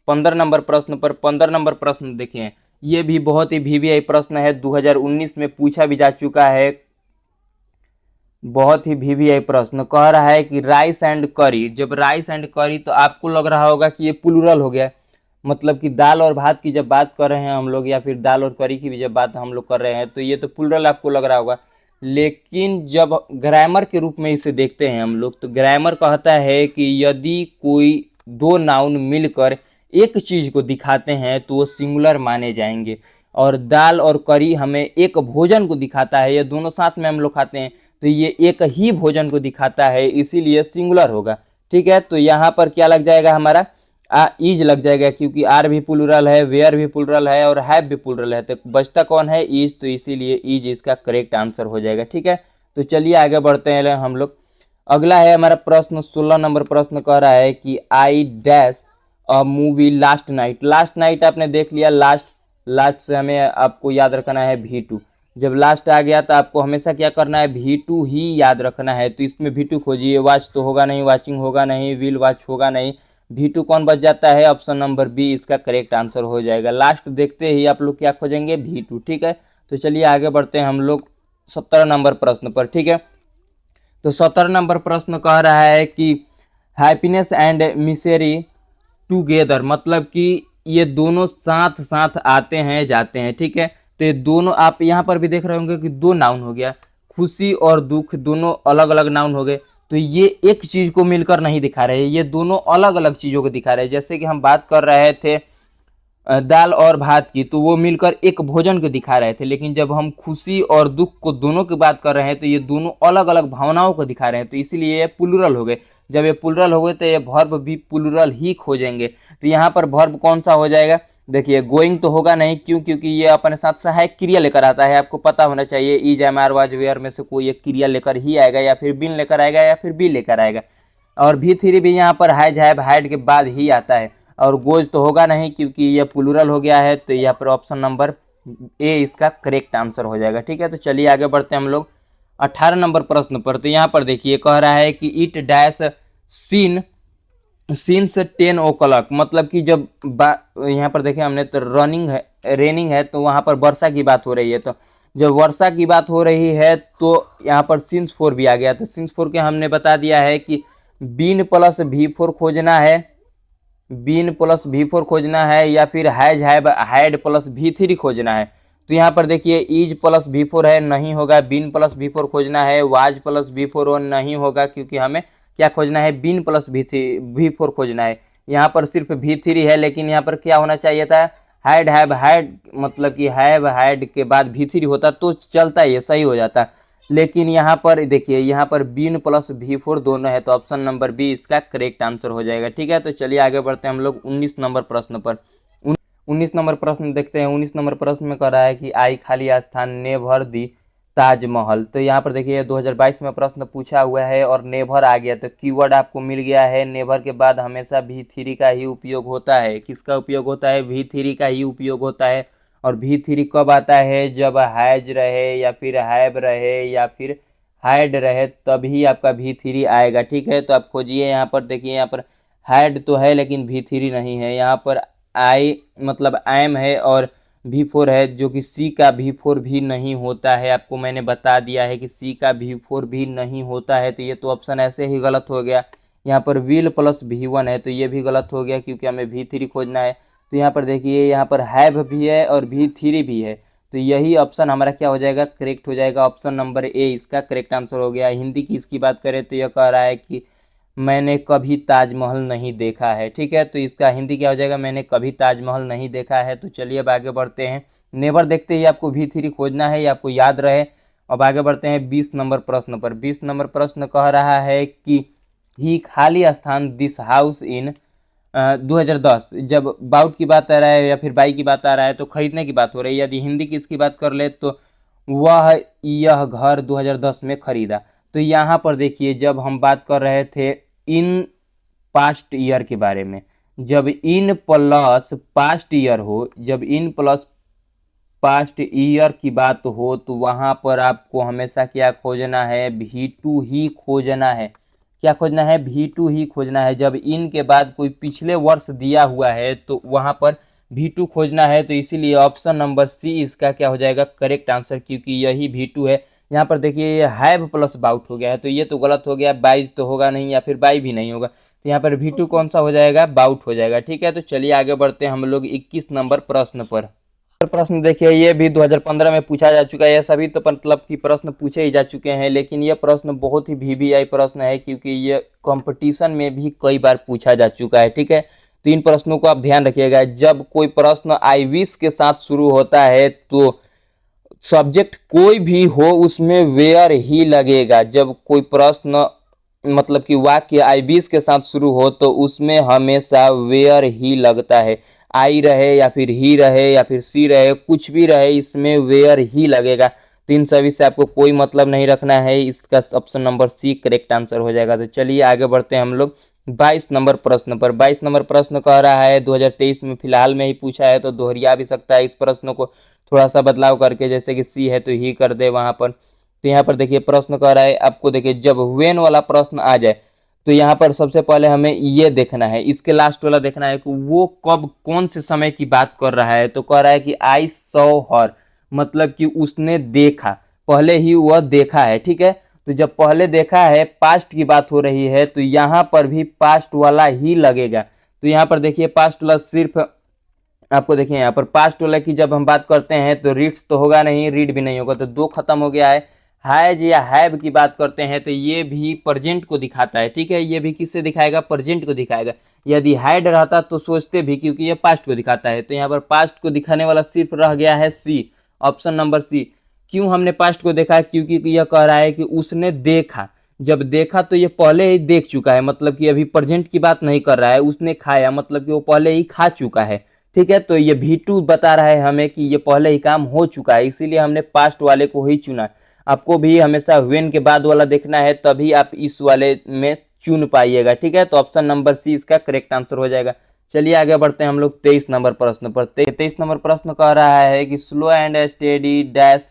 15 नंबर प्रश्न पर। 15 नंबर प्रश्न देखिए, ये भी बहुत ही VVI प्रश्न है, 2019 में पूछा भी जा चुका है। बहुत ही VVI प्रश्न कह रहा है कि राइस एंड करी। जब राइस एंड करी तो आपको लग रहा होगा कि ये प्लूरल हो गया, मतलब कि दाल और भात की जब बात कर रहे हैं हम लोग, या फिर दाल और करी की भी जब बात हम लोग कर रहे हैं, तो ये तो प्लूरल आपको लग रहा होगा। लेकिन जब ग्रामर के रूप में इसे देखते हैं हम लोग, तो ग्रामर कहता है कि यदि कोई 2 नाउन मिलकर एक चीज़ को दिखाते हैं तो वो सिंगुलर माने जाएंगे। और दाल और करी हमें एक भोजन को दिखाता है, ये दोनों साथ में हम लोग खाते हैं, तो ये एक ही भोजन को दिखाता है, इसीलिए सिंगुलर होगा, ठीक है। तो यहाँ पर क्या लग जाएगा हमारा, ईज लग जाएगा, क्योंकि आर भी प्लूरल है, वेयर भी प्लूरल है और हैव भी प्लूरल है। तो बचता कौन है, ईज, तो इसीलिए ईज इसका करेक्ट आंसर हो जाएगा, ठीक है। तो चलिए आगे बढ़ते हैं हम लोग। अगला है हमारा प्रश्न 16 नंबर प्रश्न कह रहा है कि I dash a movie last night. Last night आपने देख लिया, लास्ट लास्ट से हमें आपको याद रखना है V2। जब लास्ट आ गया तो आपको हमेशा क्या करना है, V2 ही याद रखना है। तो इसमें V2 खोजिए, वॉच तो होगा नहीं, वॉचिंग होगा नहीं, विल वॉच होगा नहीं, V2 कौन बच जाता है, ऑप्शन नंबर बी इसका करेक्ट आंसर हो जाएगा। लास्ट देखते ही आप लोग क्या खोजेंगे, V2। ठीक है, तो चलिए आगे बढ़ते हैं हम लोग 17 नंबर प्रश्न पर। ठीक है, तो 17 नंबर प्रश्न कह रहा है कि हैप्पीनेस एंड मिसेरी टुगेदर, मतलब कि ये दोनों साथ साथ आते हैं जाते हैं। ठीक है, तो ये दोनों आप यहाँ पर भी देख रहे होंगे कि दो नाउन हो गया, खुशी और दुख दोनों अलग अलग नाउन हो गए। तो ये एक चीज को मिलकर नहीं दिखा रहे, ये दोनों अलग अलग चीजों को दिखा रहे हैं। जैसे कि हम बात कर रहे थे दाल और भात की, तो वो मिलकर एक भोजन को दिखा रहे थे। लेकिन जब हम खुशी और दुख को दोनों की बात कर रहे हैं तो ये दोनों अलग अलग भावनाओं को दिखा रहे हैं, तो इसीलिए ये प्लूरल हो गए। जब ये प्लूरल हो गए तो ये वर्ब भी प्लूरल ही खोजेंगे। तो यहाँ पर वर्ब कौन सा हो जाएगा, देखिए गोइंग तो होगा नहीं, क्यों, क्योंकि ये अपने साथ सहायक क्रिया लेकर आता है। आपको पता होना चाहिए is, am, are, was, were में से कोई एक क्रिया लेकर ही आएगा, या फिर बिन लेकर आएगा, या फिर बी लेकर आएगा। और V3 भी यहाँ पर हैज, हैव, हैड के बाद ही आता है। और गोज तो होगा नहीं क्योंकि ये प्लूरल हो गया है। तो यहाँ पर ऑप्शन नंबर ए इसका करेक्ट आंसर हो जाएगा। ठीक है, तो चलिए आगे बढ़ते हैं हम लोग 18 नंबर प्रश्न पर। तो यहाँ पर देखिए कह रहा है कि it dash scene since 10 o'clock, मतलब कि जब यहाँ पर देखें हमने तो रेनिंग है, तो वहाँ पर वर्षा की बात हो रही है। तो जब वर्षा की बात हो रही है तो यहाँ पर सिंस 4 भी आ गया। तो सिंस 4 के हमने बता दिया है कि बीन प्लस V4 खोजना है, बीन प्लस V4 खोजना है, या फिर has, have, had plus V3 खोजना है। तो यहाँ पर देखिए इज प्लस V4 है, नहीं होगा। बीन प्लस V4 खोजना है, वाज प्लस V4 और नहीं होगा, क्योंकि हमें क्या खोजना है, बीन प्लस V4 खोजना है। यहाँ पर सिर्फ V3 है, लेकिन यहाँ पर क्या होना चाहिए था, हैड, हैव, हैड, मतलब कि हैव, हैड के बाद V3 होता तो चलता, ये सही हो जाता। लेकिन यहाँ पर देखिए, यहाँ पर बीन प्लस V4 दोनों है, तो ऑप्शन नंबर बी इसका करेक्ट आंसर हो जाएगा। ठीक है, तो चलिए आगे बढ़ते हैं हम लोग 19 नंबर प्रश्न पर। 19 नंबर प्रश्न देखते हैं। 19 नंबर प्रश्न में कह रहा है कि आई खाली स्थान नेवर दी ताजमहल। तो यहाँ पर देखिए 2022 में प्रश्न पूछा हुआ है और नेवर आ गया, तो कीवर्ड आपको मिल गया है। नेवर के बाद हमेशा V3 का ही उपयोग होता है। किसका उपयोग होता है, V3 का ही उपयोग होता है। और V3 कब आता है, जब हैज रहे, या फिर हैव रहे, या फिर हैड रहे, तभी आपका V3 आएगा। ठीक है, तो आप खोजिए। यहाँ पर देखिए, यहाँ पर हैड तो है लेकिन V3 नहीं है। यहाँ पर आई मतलब एम है और V4 है, जो कि सी का V4 भी नहीं होता है। आपको मैंने बता दिया है कि सी का V4 भी नहीं होता है। तो ये तो ऑप्शन ऐसे ही गलत हो गया। यहाँ पर विल प्लस V1 है, तो ये भी गलत हो गया क्योंकि हमें V3 खोजना है। तो यहाँ पर देखिए, यहाँ पर हैव भी है और V3 भी है, तो यही ऑप्शन हमारा क्या हो जाएगा, करेक्ट हो जाएगा। ऑप्शन नंबर ए इसका करेक्ट आंसर हो गया। हिंदी की इसकी बात करें तो यह कह रहा है कि मैंने कभी ताजमहल नहीं देखा है। ठीक है, तो इसका हिंदी क्या हो जाएगा, मैंने कभी ताजमहल नहीं देखा है। तो चलिए अब आगे बढ़ते हैं। नेवर देखते ही आपको V3 खोजना है, ये आपको याद रहे। अब आगे बढ़ते हैं 20 नंबर प्रश्न पर। 20 नंबर प्रश्न कह रहा है कि ही खाली स्थान दिस हाउस इन 2010। जब बाउट की बात आ रहा है या फिर बाई की बात आ रहा है तो खरीदने की बात हो रही है। यदि हिंदी की इसकी बात कर ले तो वह यह घर 2010 में खरीदा। तो यहाँ पर देखिए, जब हम बात कर रहे थे इन पास्ट ईयर के बारे में, जब इन प्लस पास्ट ईयर हो, जब इन प्लस पास्ट ईयर की बात हो, तो वहाँ पर आपको हमेशा क्या खोजना है, V2 ही खोजना है। क्या खोजना है, V2 ही खोजना है। जब इन के बाद कोई पिछले वर्ष दिया हुआ है तो वहाँ पर V2 खोजना है। तो इसीलिए ऑप्शन नंबर सी इसका क्या हो जाएगा, करेक्ट आंसर, क्योंकि यही V2 है। यहाँ पर देखिए ये हैव प्लस बाउट हो गया है, तो ये तो गलत हो गया। 22 तो होगा नहीं, या फिर बाई भी नहीं होगा। तो यहाँ पर V2 कौन सा हो जाएगा, बाउट हो जाएगा। ठीक है, तो चलिए आगे बढ़ते हैं हम लोग 21 नंबर प्रश्न पर। प्रश्न देखिए, ये भी 2015 में पूछा जा चुका है। ये सभी तो मतलब कि प्रश्न पूछे ही जा चुके हैं, लेकिन ये प्रश्न बहुत ही VVI प्रश्न है, क्योंकि ये कंपटीशन में भी कई बार पूछा जा चुका है। ठीक है, तो इन प्रश्नों को आप ध्यान रखिएगा। जब कोई प्रश्न आई विश के साथ शुरू होता है तो सब्जेक्ट कोई भी हो उसमें वेयर ही लगेगा। जब कोई प्रश्न मतलब कि वाक्य आई विश के साथ शुरू हो तो उसमें हमेशा वेयर ही लगता है। आई रहे या फिर ही रहे या फिर सी रहे, कुछ भी रहे, इसमें वेयर ही लगेगा। तो इन सभी से आपको कोई मतलब नहीं रखना है। इसका option number C correct answer हो जाएगा। तो चलिए आगे बढ़ते हैं हम लोग 22 नंबर प्रश्न पर 22 नंबर प्रश्न कह रहा है 2023 में फिलहाल में ही पूछा है, तो दोहरिया भी सकता है इस प्रश्न को थोड़ा सा बदलाव करके, जैसे कि सी है तो ही कर दे वहां पर। तो यहाँ पर देखिए प्रश्न कह रहा है आपको, देखिए जब वेन वाला प्रश्न आ जाए तो यहाँ पर सबसे पहले हमें ये देखना है, इसके लास्ट वाला देखना है कि वो कब कौन से समय की बात कर रहा है। तो कह रहा है कि आई सॉ हर, मतलब कि उसने देखा, पहले ही वह देखा है, ठीक है। तो जब पहले देखा है, पास्ट की बात हो रही है, तो यहाँ पर भी पास्ट वाला ही लगेगा। तो यहाँ पर देखिए पास्ट वाला सिर्फ आपको देखिए यहाँ पर पास्ट वाला की जब हम बात करते हैं तो रीड्स तो होगा नहीं, रीड भी नहीं होगा, तो दो खत्म हो गया है। हैज या हैव की बात करते हैं तो ये भी प्रेजेंट को दिखाता है, ठीक है। ये भी किससे दिखाएगा, प्रेजेंट को दिखाएगा। यदि हैड रहता तो सोचते भी, क्योंकि ये पास्ट को दिखाता है। तो यहाँ पर पास्ट को दिखाने वाला सिर्फ रह गया है सी, ऑप्शन नंबर सी। क्यों हमने पास्ट को देखा, क्योंकि यह कह रहा है कि उसने देखा, जब देखा तो ये पहले ही देख चुका है, मतलब कि अभी प्रेजेंट की बात नहीं कर रहा है। उसने खाया मतलब कि वो पहले ही खा चुका है, ठीक है। तो ये V2 बता रहा है हमें कि ये पहले ही काम हो चुका है, इसीलिए हमने पास्ट वाले को ही चुना। आपको भी हमेशा व्हेन के बाद वाला देखना है, तभी आप इस वाले में चुन पाइएगा, ठीक है। तो ऑप्शन नंबर सी इसका करेक्ट आंसर हो जाएगा। चलिए आगे बढ़ते हैं हम लोग 23 नंबर प्रश्न पर। 23 नंबर प्रश्न कह रहा है कि slow and steady dash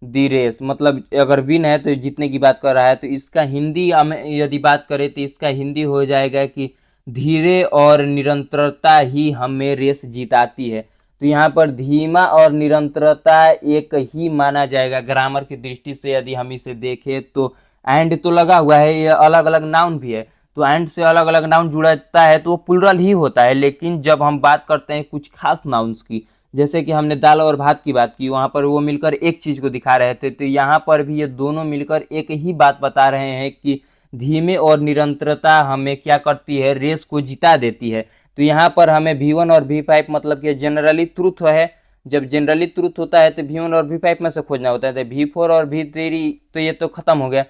the race, मतलब अगर विन है तो जीतने की बात कर रहा है। तो इसका हिंदी यदि बात करें तो इसका हिंदी हो जाएगा कि धीरे और निरंतरता ही हमें रेस जिताती है। तो यहाँ पर धीमा और निरंतरता एक ही माना जाएगा ग्रामर की दृष्टि से, यदि हम इसे देखें तो। एंड तो लगा हुआ है, ये अलग अलग नाउन भी है, तो एंड से अलग अलग नाउन जुड़ता है तो वो प्लुरल ही होता है। लेकिन जब हम बात करते हैं कुछ खास नाउन्स की, जैसे कि हमने दाल और भात की बात की, वहाँ पर वो मिलकर एक चीज़ को दिखा रहे थे, तो यहाँ पर भी ये दोनों मिलकर एक ही बात बता रहे हैं कि धीमे और निरंतरता हमें क्या करती है, रेस को जिता देती है। तो यहाँ पर हमें V1 और V5 मतलब कि जनरली ट्रूथ है, जब जनरली ट्रूथ होता है तो V1 और V5 में से खोजना होता है। तो V4 और V3 तो ये तो खत्म हो गया,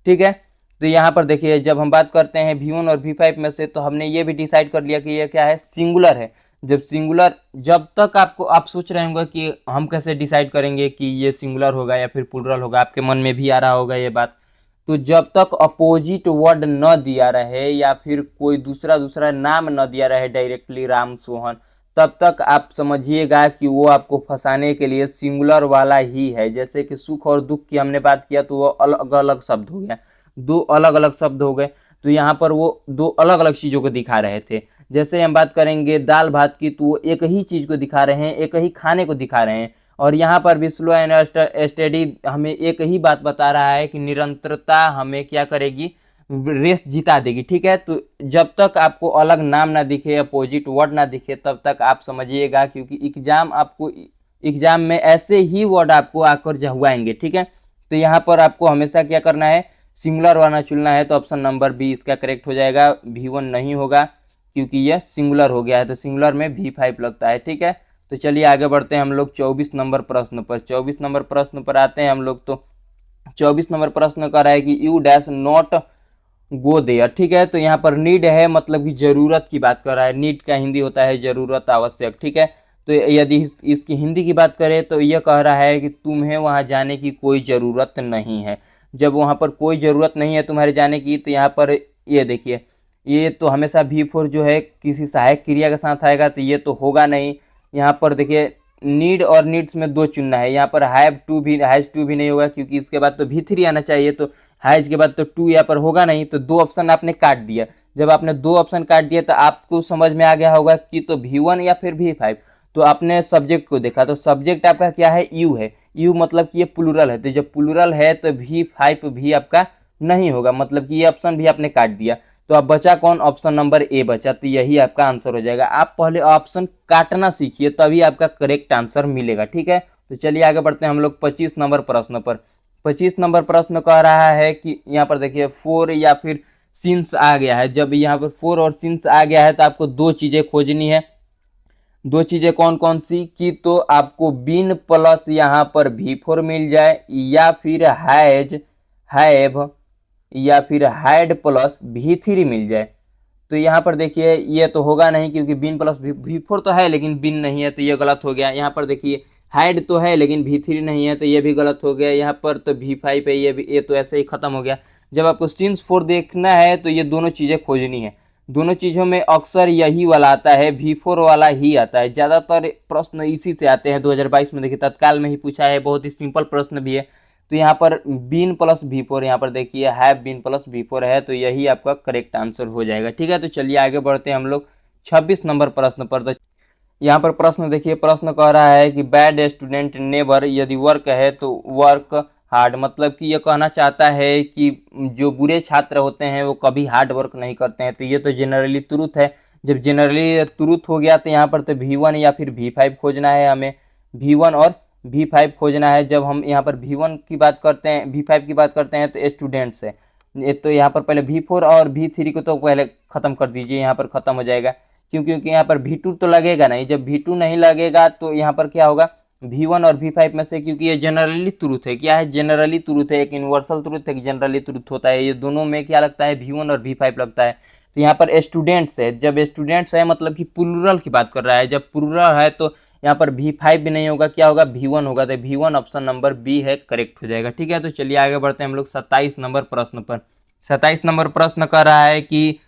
ठीक है। तो यहाँ पर देखिए जब हम बात करते हैं V1 और V5 में से, तो हमने ये भी डिसाइड कर लिया कि ये क्या है, सिंगुलर है। जब सिंगुलर, जब तक आपको आप सोच रहे होंगे कि हम कैसे डिसाइड करेंगे कि ये सिंगुलर होगा या फिर प्लुरल होगा, आपके मन में भी आ रहा होगा ये बात। तो जब तक अपोजिट वर्ड न दिया रहे या फिर कोई दूसरा नाम न दिया रहे डायरेक्टली राम सोहन, तब तक आप समझिएगा कि वो आपको फंसाने के लिए सिंगुलर वाला ही है। जैसे कि सुख और दुख की हमने बात किया तो वो अलग अलग शब्द हो गया, दो अलग अलग शब्द हो गए। तो यहाँ पर वो दो अलग अलग चीज़ों को दिखा रहे थे। जैसे हम बात करेंगे दाल भात की, तो वो एक ही चीज़ को दिखा रहे हैं, एक ही खाने को दिखा रहे हैं। और यहाँ पर भी स्लो एंड स्टेडी हमें एक ही बात बता रहा है कि निरंतरता हमें क्या करेगी, रेस जिता देगी, ठीक है। तो जब तक आपको अलग नाम ना दिखे, अपोजिट वर्ड ना दिखे, तब तक आप समझिएगा, क्योंकि एग्जाम में ऐसे ही वर्ड आपको आकर जहुआएंगे, ठीक है। तो यहाँ पर आपको हमेशा क्या करना है, सिंगुलर वाला चुनना है। तो ऑप्शन नंबर बी इसका करेक्ट हो जाएगा। V1 नहीं होगा क्योंकि यह सिंगुलर हो गया है, तो सिंगुलर में V5 लगता है, ठीक है। तो चलिए आगे बढ़ते हैं हम लोग 24 नंबर प्रश्न पर। 24 नंबर प्रश्न पर आते हैं हम लोग। तो 24 नंबर प्रश्न कर रहा है कि you dash not go there, ठीक है। तो यहाँ पर नीड है, मतलब कि जरूरत की बात कर रहा है। नीड का हिंदी होता है जरूरत, आवश्यक, ठीक है। तो यदि इसकी हिंदी की बात करें तो यह कह रहा है कि तुम्हें वहाँ जाने की कोई ज़रूरत नहीं है। जब वहाँ पर कोई ज़रूरत नहीं है तुम्हारे जाने की, तो यहाँ पर ये देखिए, ये तो हमेशा V4 जो है किसी सहायक क्रिया के साथ आएगा, तो ये तो होगा नहीं। यहाँ पर देखिए नीड और नीड्स में दो चुनना है। यहाँ पर हैज़ टू भी नहीं होगा, क्योंकि इसके बाद तो V3 आना चाहिए, तो हैज़ के बाद तो टू यहाँ पर होगा नहीं। तो दो ऑप्शन आपने काट दिया। जब आपने दो ऑप्शन काट दिया तो आपको समझ में आ गया होगा कि तो V1 या फिर V5। तो आपने सब्जेक्ट को देखा, तो सब्जेक्ट आपका क्या है, यू है। यू मतलब कि ये प्लुरल है, तो जब प्लुरल है तो V5 भी आपका नहीं होगा, मतलब कि ये ऑप्शन भी आपने काट दिया। तो अब बचा कौन, ऑप्शन नंबर ए बचा। तो यही आपका आंसर हो जाएगा। आप पहले ऑप्शन काटना सीखिए, तभी आपका करेक्ट आंसर मिलेगा, ठीक है। तो चलिए आगे बढ़ते हैं हम लोग 25 नंबर प्रश्न पर। 25 नंबर प्रश्न कह रहा है कि यहाँ पर देखिए फोर या फिर सिंस आ गया है। जब यहाँ पर फोर और सिंस आ गया है तो आपको दो चीज़ें खोजनी है। दो चीज़ें कौन कौन सी की, तो आपको बीन प्लस यहाँ पर V4 मिल जाए, या फिर हैव या फिर हैड प्लस V3 मिल जाए। तो यहाँ पर देखिए ये तो होगा नहीं, क्योंकि बीन प्लस V4 तो है लेकिन बीन नहीं है, तो ये गलत हो गया। यहाँ पर देखिए हैड तो है लेकिन V3 नहीं है, तो ये भी गलत हो गया। यहाँ पर तो V5 है, ये तो ऐसे ही खत्म हो गया। जब आपको सिंस 4 देखना है तो ये दोनों चीज़ें खोजनी है। दोनों चीज़ों में अक्सर यही वाला आता है, V4 वाला ही आता है। ज़्यादातर प्रश्न इसी से आते हैं। 2022 में देखिए तत्काल में ही पूछा है, बहुत ही सिंपल प्रश्न भी है। तो यहाँ पर बीन प्लस V4, यहाँ पर देखिए हैव बीन प्लस V4 है, तो यही आपका करेक्ट आंसर हो जाएगा। ठीक है, तो चलिए आगे बढ़ते हैं हम लोग 26 नंबर प्रश्न पर। तो यहाँ पर प्रश्न देखिए, प्रश्न कह रहा है कि बैड स्टूडेंट नेवर, यदि वर्क है तो वर्क हार्ड, मतलब कि ये कहना चाहता है कि जो बुरे छात्र होते हैं वो कभी हार्ड वर्क नहीं करते हैं। तो ये तो जनरली ट्रुथ है। जब जनरली ट्रुथ हो गया तो यहाँ पर तो V1 या फिर V5 खोजना है हमें। V1 और V5 खोजना है। जब हम यहाँ पर V1 की बात करते हैं, V5 की बात करते हैं तो स्टूडेंट्स है। तो यहाँ पर पहले V4 और V3 को तो पहले ख़त्म कर दीजिए, यहाँ पर ख़त्म हो जाएगा। क्योंकि यहाँ पर V2 तो लगेगा नहीं। जब V2 नहीं लगेगा तो यहाँ पर क्या होगा, V1 और V5 में से, क्योंकि ये जनरली ट्रुथ है। क्या है, जनरली ट्रुथ है, एक यूनिवर्सल ट्रुथ है कि जनरली ट्रुथ होता है। ये दोनों में क्या लगता है, V1 और V5 लगता है। तो यहाँ पर स्टूडेंट्स है, जब स्टूडेंट्स है मतलब कि प्लूरल की बात कर रहा है। जब प्लूरल है तो यहाँ पर V5 भी नहीं होगा, क्या होगा, V1 होगा। तो V1 ऑप्शन नंबर बी है, करेक्ट हो जाएगा। ठीक है, तो चलिए आगे बढ़ते हैं हम लोग 27 नंबर प्रश्न पर। 27 नंबर प्रश्न कर रहा है कि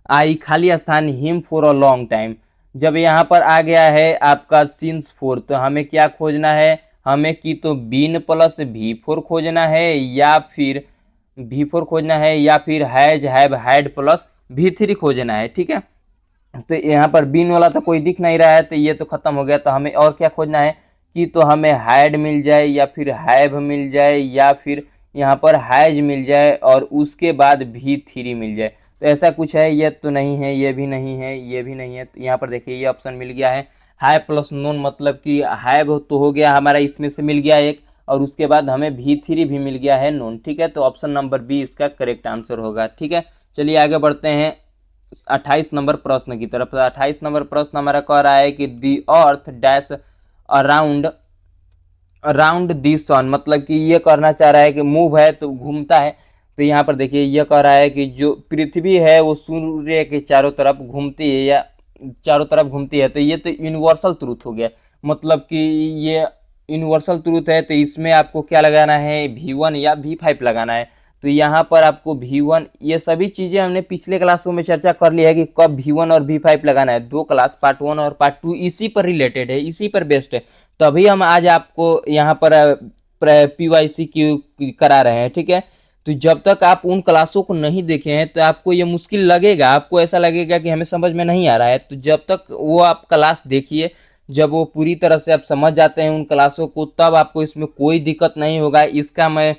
आई खाली स्थान him for a long time. जब यहाँ पर आ गया है आपका सिंस 4, तो हमें क्या खोजना है, हमें की तो बीन प्लस V4 खोजना है या फिर V4 खोजना है या फिर has have had plus V3 खोजना है। ठीक है, तो यहाँ पर बीन वाला तो कोई दिख नहीं रहा है, तो ये तो खत्म हो गया। तो हमें और क्या खोजना है कि तो हमें हैड मिल जाए या फिर हैव मिल जाए या फिर यहाँ पर हैज मिल जाए और उसके बाद V3 मिल जाए। तो ऐसा कुछ है, ये तो नहीं है, ये भी नहीं है, ये भी नहीं है। तो यहाँ पर देखिए ये ऑप्शन मिल गया है हैव प्लस नोन, मतलब कि हैव तो हो गया हमारा, इसमें से मिल गया एक, और उसके बाद हमें V3 भी मिल गया है नोन। ठीक है, तो ऑप्शन नंबर बी इसका करेक्ट आंसर होगा। ठीक है, चलिए आगे बढ़ते हैं 28 नंबर प्रश्न की तरफ। 28 नंबर प्रश्न हमारा कह रहा है कि दी अर्थ डैश अराउंड अराउंड दी सन, मतलब कि ये करना चाह रहा है कि मूव है तो घूमता है। तो यहाँ पर देखिए ये कह रहा है कि जो पृथ्वी है वो सूर्य के चारों तरफ घूमती है या चारों तरफ घूमती है। तो ये तो यूनिवर्सल ट्रूथ हो गया, मतलब कि ये यूनिवर्सल ट्रूथ है। तो इसमें आपको क्या लगाना है, V1 या V5 लगाना है। तो यहाँ पर आपको V1, ये सभी चीज़ें हमने पिछले क्लासों में चर्चा कर ली है कि कब V1 और V5 लगाना है। 2 क्लास, पार्ट 1 और पार्ट 2 इसी पर रिलेटेड है, इसी पर बेस्ड है। तभी हम आज आपको यहाँ पर PYC की करा रहे हैं। ठीक है, तो जब तक आप उन क्लासों को नहीं देखे हैं तो आपको ये मुश्किल लगेगा, आपको ऐसा लगेगा कि हमें समझ में नहीं आ रहा है। तो जब तक वो आप क्लास देखिए, जब वो पूरी तरह से आप समझ जाते हैं उन क्लासों को, तब आपको इसमें कोई दिक्कत नहीं होगा। इसका मैं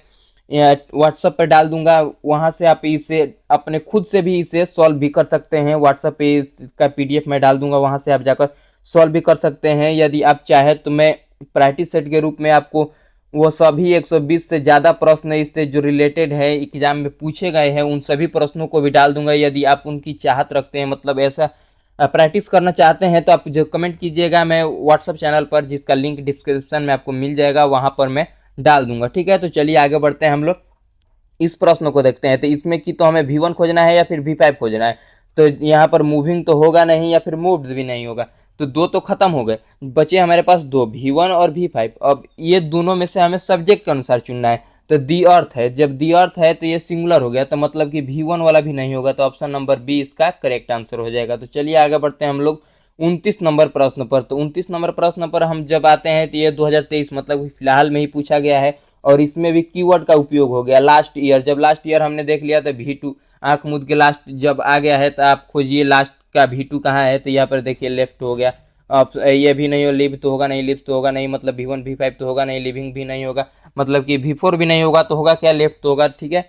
व्हाट्सएप पर डाल दूंगा, वहाँ से आप इसे अपने खुद से भी इसे सॉल्व भी कर सकते हैं। व्हाट्सएप पे इसका PDF मैं डाल दूंगा, वहाँ से आप जाकर सॉल्व भी कर सकते हैं। यदि आप चाहे तो मैं प्रैक्टिस सेट के रूप में आपको वो सभी 120 से ज़्यादा प्रश्न इससे जो रिलेटेड है एग्जाम में पूछे गए हैं उन सभी प्रश्नों को भी डाल दूंगा। यदि आप उनकी चाहत रखते हैं, मतलब ऐसा प्रैक्टिस करना चाहते हैं, तो आप जो कमेंट कीजिएगा, मैं व्हाट्सएप चैनल पर जिसका लिंक डिस्क्रिप्शन में आपको मिल जाएगा वहाँ पर मैं डाल दूंगा। ठीक है, तो चलिए आगे बढ़ते हैं हम लोग इस प्रश्न को देखते हैं। तो इसमें कि तो हमें V1 खोजना है या फिर V5 खोजना है। तो यहाँ पर मूविंग तो होगा नहीं या फिर मूव्ड भी नहीं होगा, तो 2 तो खत्म हो गए, बचे हमारे पास 2, V1 और V5। अब ये दोनों में से हमें सब्जेक्ट के अनुसार चुनना है। तो दी अर्थ है, जब दी अर्थ है तो ये सिंगुलर हो गया, तो मतलब कि V1 वाला भी नहीं होगा। तो ऑप्शन नंबर बी इसका करेक्ट आंसर हो जाएगा। तो चलिए आगे बढ़ते हैं हम लोग 29 नंबर प्रश्न पर। तो 29 नंबर प्रश्न पर हम जब आते हैं तो ये 2023 मतलब फिलहाल में ही पूछा गया है, और इसमें भी कीवर्ड का उपयोग हो गया लास्ट ईयर। जब लास्ट ईयर हमने देख लिया तो V2 आंख मूंद के लास्ट जब आ गया है, तो आप खोजिए लास्ट का V2 कहाँ है। तो यहाँ पर देखिए लेफ्ट हो गया, अब ये भी नहीं हो, लिव तो होगा नहीं, लिव्स तो होगा नहीं, मतलब V1 V5 तो होगा नहीं, लिविंग भी नहीं होगा, मतलब कि V4 भी नहीं होगा, तो होगा क्या, लेफ्ट तो होगा। ठीक है,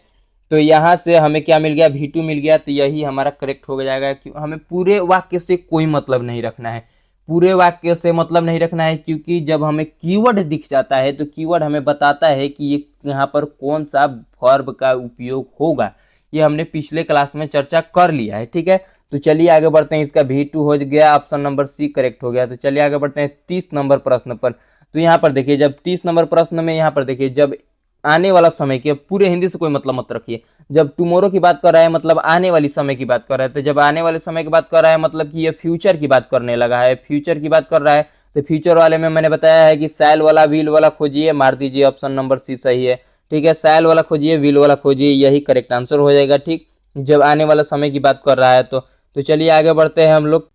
तो यहाँ से हमें क्या मिल गया, V2 मिल गया। तो यही हमारा करेक्ट हो जाएगा। कि हमें पूरे वाक्य से कोई मतलब नहीं रखना है, पूरे वाक्य से मतलब नहीं रखना है, क्योंकि जब हमें कीवर्ड दिख जाता है तो कीवर्ड हमें बताता है कि ये यहाँ पर कौन सा वर्ब का उपयोग होगा। ये हमने पिछले क्लास में चर्चा कर लिया है। ठीक है, तो चलिए आगे बढ़ते हैं। इसका V2 हो गया, ऑप्शन नंबर सी करेक्ट हो गया। तो चलिए आगे बढ़ते हैं 30 नंबर प्रश्न पर। तो यहाँ पर देखिए, जब 30 नंबर प्रश्न में यहाँ पर देखिए, जब आने वाला समय के पूरे हिंदी से कोई मतलब मत रखिए। जब टुमारो की बात कर रहा है मतलब आने वाली समय की बात कर रहा है, तो जब आने वाले समय की बात कर रहा है मतलब कि ये फ्यूचर की बात करने लगा है, फ्यूचर की बात कर रहा है। तो फ्यूचर वाले में मैंने बताया है कि सैल वाला व्हील वाला खोजिए, मार दीजिए, ऑप्शन नंबर सी सही है। ठीक है, सैल वाला खोजिए, व्हील वाला खोजिए, यही करेक्ट आंसर हो जाएगा। ठीक, जब आने वाला समय की बात कर रहा है तो तो चलिए आगे बढ़ते हैं हम लोग।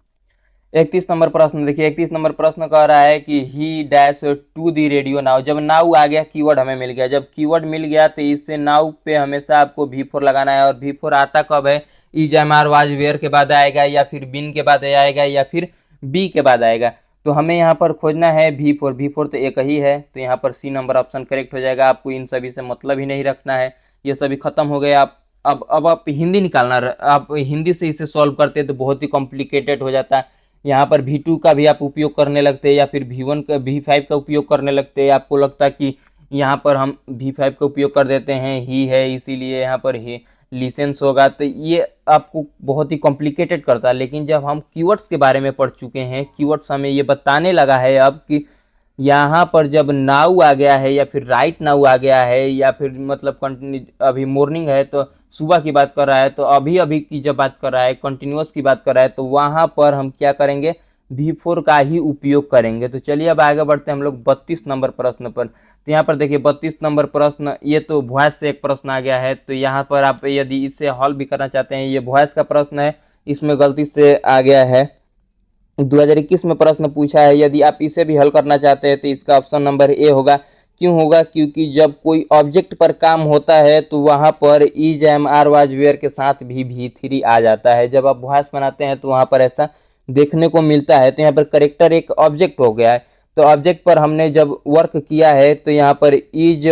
31 नंबर प्रश्न देखिए, 31 नंबर प्रश्न कह रहा है कि he dash to the radio now. जब नाउ आ गया, कीवर्ड हमें मिल गया, जब कीवर्ड मिल गया तो इससे नाउ पे हमेशा आपको V4 लगाना है। और V4 आता कब है, is am are was were के बाद आएगा, या फिर बिन के बाद आएगा, या फिर बी के बाद आएगा। तो हमें यहाँ पर खोजना है V4। V4 तो एक ही है, तो यहाँ पर सी नंबर ऑप्शन करेक्ट हो जाएगा। आपको इन सभी से मतलब ही नहीं रखना है, ये सभी खत्म हो गए। आप अब आप हिंदी निकालना, आप हिंदी से इसे सॉल्व करते हैं तो बहुत ही कॉम्प्लिकेटेड हो जाता है। यहाँ पर V2 का भी आप उपयोग करने लगते हैं, या फिर V1 का V5 का उपयोग करने लगते हैं। आपको लगता है कि यहाँ पर हम V5 का उपयोग कर देते हैं, ही है इसीलिए यहाँ पर ही लिसेंस होगा, तो ये आपको बहुत ही कॉम्प्लिकेटेड करता है। लेकिन जब हम कीवर्ड्स के बारे में पढ़ चुके हैं, कीवर्ड्स हमें ये बताने लगा है अब कि यहाँ पर जब नाउ आ गया है, या फिर राइट नाउ आ गया है, या फिर मतलब कंटिन्यू, अभी मॉर्निंग है तो सुबह की बात कर रहा है, तो अभी अभी की जब बात कर रहा है, कंटिन्यूअस की बात कर रहा है, तो वहाँ पर हम क्या करेंगे, V4 का ही उपयोग करेंगे। तो चलिए अब आगे बढ़ते हैं हम लोग 32 नंबर प्रश्न पर। तो यहाँ पर देखिए 32 नंबर प्रश्न, ये तो वॉइस से एक प्रश्न आ गया है। तो यहाँ पर आप यदि इसे हल भी करना चाहते हैं, ये वॉइस का प्रश्न है, इसमें गलती से आ गया है। 2021 में प्रश्न पूछा है, यदि आप इसे भी हल करना चाहते हैं तो इसका ऑप्शन नंबर ए होगा। क्यों होगा, क्योंकि जब कोई ऑब्जेक्ट पर काम होता है तो वहाँ पर is am are was were के साथ भी V3 आ जाता है। जब आप वॉइस बनाते हैं तो वहाँ पर ऐसा देखने को मिलता है। तो यहाँ पर करेक्टर एक ऑब्जेक्ट हो गया है, तो ऑब्जेक्ट पर हमने जब वर्क किया है तो यहाँ पर इज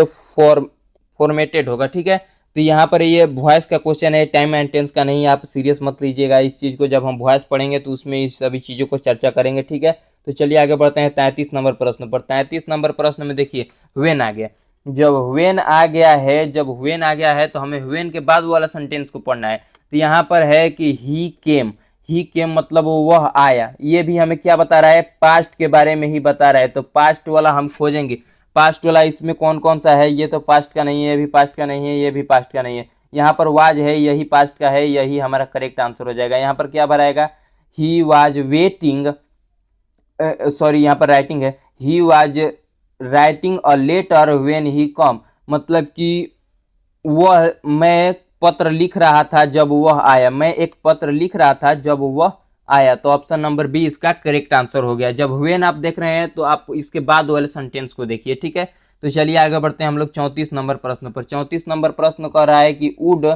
फॉर्मेटेड होगा, ठीक है। तो यहाँ पर ये वॉइस का क्वेश्चन है, टाइम एंड टेंस का नहीं। आप सीरियस मत लीजिएगा इस चीज़ को, जब हम वॉइस पढ़ेंगे तो उसमें इस सभी चीज़ों को चर्चा करेंगे, ठीक है। तो चलिए आगे बढ़ते हैं 33 नंबर प्रश्न पर। 33 नंबर प्रश्न में देखिए व्हेन आ गया। जब व्हेन आ गया है, जब व्हेन आ गया है तो हमें व्हेन के बाद वाला सेंटेंस को पढ़ना है। तो यहाँ पर है कि ही केम। ही केम मतलब वह आया। ये भी हमें क्या बता रहा है, पास्ट के बारे में ही बता रहा है। तो पास्ट वाला हम खोजेंगे। पास्ट वाला इसमें कौन कौन सा है, ये तो पास्ट का नहीं है, ये भी पास्ट का नहीं है, ये भी पास्ट का नहीं है। यहाँ पर वाज है, यही पास्ट का है, यही हमारा करेक्ट आंसर हो जाएगा। यहाँ पर क्या भराएगा, ही वाज वेटिंग, सॉरी यहाँ पर राइटिंग है, he was writing a letter when he come. मतलब कि वह, मैं पत्र लिख रहा था जब वह आया। मैं एक पत्र लिख रहा था जब वह आया। तो ऑप्शन नंबर बी इसका करेक्ट आंसर हो गया। जब व्हेन आप देख रहे हैं तो आप इसके बाद वाले सेंटेंस को देखिए, ठीक है। तो चलिए आगे बढ़ते हैं हम लोग 34 नंबर प्रश्न पर। 34 नंबर प्रश्न कह रहा है कि वुड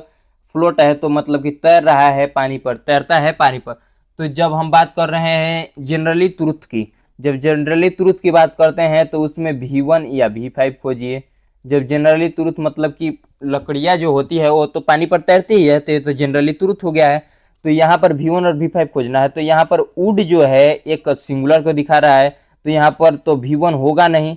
फ्लोट है, तो मतलब कि तैर रहा है पानी पर, तैरता है पानी पर। तो जब हम बात कर रहे हैं जनरली ट्रुथ की, जब जनरली ट्रुथ की बात करते हैं तो उसमें V1 या V5 खोजिए। जब जनरली ट्रुथ मतलब कि लकड़ियाँ जो होती है वो तो पानी पर तैरती ही है, तो ये तो जनरली ट्रुथ हो गया है। तो यहाँ पर V1 और V5 खोजना है। तो यहाँ पर वुड जो है एक सिंगुलर को दिखा रहा है, तो यहाँ पर तो V1 होगा नहीं।